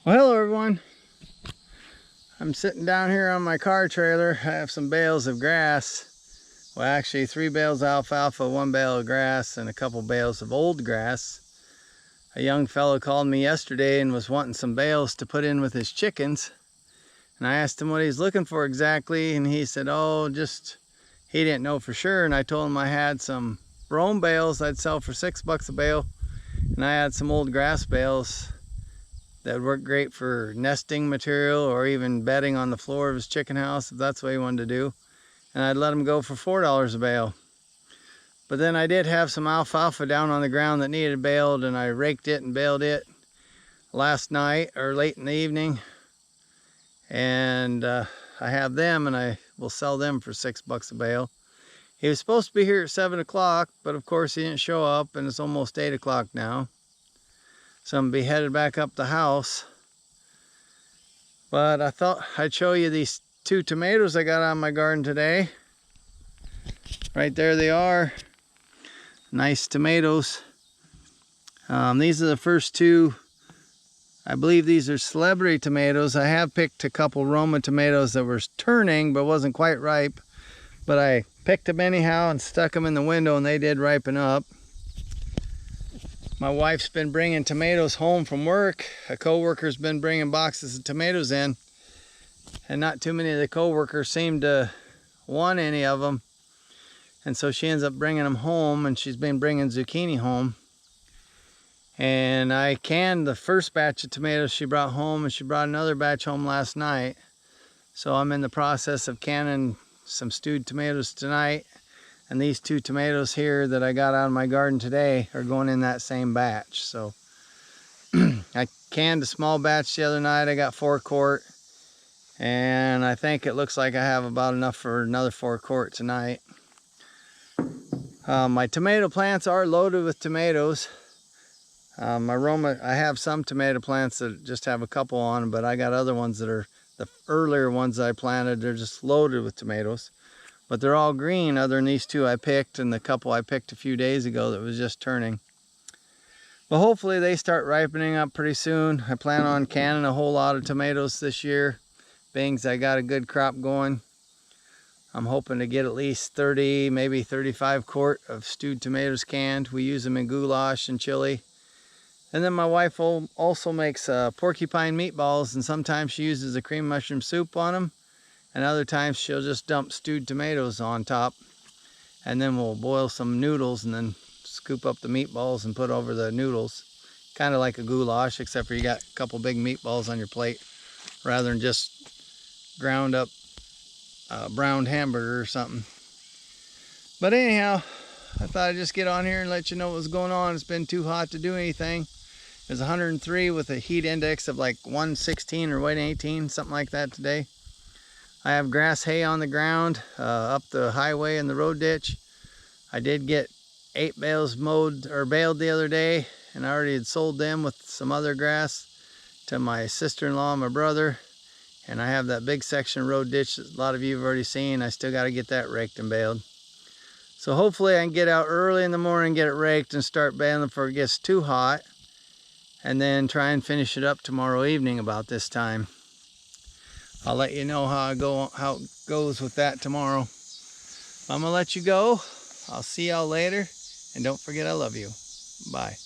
Well, hello everyone. I'm sitting down here on my car trailer. I have some bales of grass. Well, actually 3 bales of alfalfa, 1 bale of grass, and a couple bales of old grass. A young fellow called me yesterday and was wanting some bales to put in with his chickens. And I asked him what he's looking for exactly, and he said, he didn't know for sure. And I told him I had some brome bales I'd sell for $6 a bale, and I had some old grass bales that would work great for nesting material or even bedding on the floor of his chicken house if that's what he wanted to do. And I'd let him go for $4 a bale. But then I did have some alfalfa down on the ground that needed baled, and I raked it and baled it last night or late in the evening. And I have them, and I will sell them for $6 a bale. He was supposed to be here at 7 o'clock, but of course he didn't show up, and it's almost 8 o'clock now. So I'm gonna be headed back up the house. But I thought I'd show you these 2 tomatoes I got out of my garden today. Right there they are. Nice tomatoes. These are the first 2. I believe these are celebrity tomatoes. I have picked a couple Roma tomatoes that were turning but wasn't quite ripe. But I picked them anyhow and stuck them in the window, and they did ripen up. My wife's been bringing tomatoes home from work. A co-worker's been bringing boxes of tomatoes in, and not too many of the co-workers seem to want any of them. And so she ends up bringing them home, and she's been bringing zucchini home. And I canned the first batch of tomatoes she brought home, and she brought another batch home last night. So I'm in the process of canning some stewed tomatoes tonight. And these 2 tomatoes here that I got out of my garden today are going in that same batch. So I canned a small batch the other night. I got 4 quart. And I think it looks like I have about enough for another 4 quart tonight. My tomato plants are loaded with tomatoes. I have some tomato plants that just have a couple on them, but I got other ones that are the earlier ones I planted. They're just loaded with tomatoes. But they're all green other than these 2 I picked, and the couple I picked a few days ago that was just turning. But hopefully they start ripening up pretty soon. I plan on canning a whole lot of tomatoes this year, being I got a good crop going. I'm hoping to get at least 30, maybe 35 quart of stewed tomatoes canned. We use them in goulash and chili. And then my wife also makes porcupine meatballs, and sometimes she uses a cream mushroom soup on them. And other times she'll just dump stewed tomatoes on top, and then we'll boil some noodles and then scoop up the meatballs and put over the noodles. Kind of like a goulash, except for you got a couple big meatballs on your plate rather than just ground up browned hamburger or something. But anyhow, I thought I'd just get on here and let you know what was going on. It's been too hot to do anything. It was 103 with a heat index of like 116 or 118, something like that today. I have grass hay on the ground up the highway in the road ditch. I did get 8 bales mowed or baled the other day, and I already had sold them with some other grass to my sister-in-law and my brother. And I have that big section of road ditch that a lot of you have already seen. I still got to get that raked and baled. So hopefully I can get out early in the morning, get it raked, and start baling before it gets too hot, and then try and finish it up tomorrow evening about this time. I'll let you know how it goes with that tomorrow. I'm gonna let you go. I'll see y'all later, and don't forget I love you. Bye.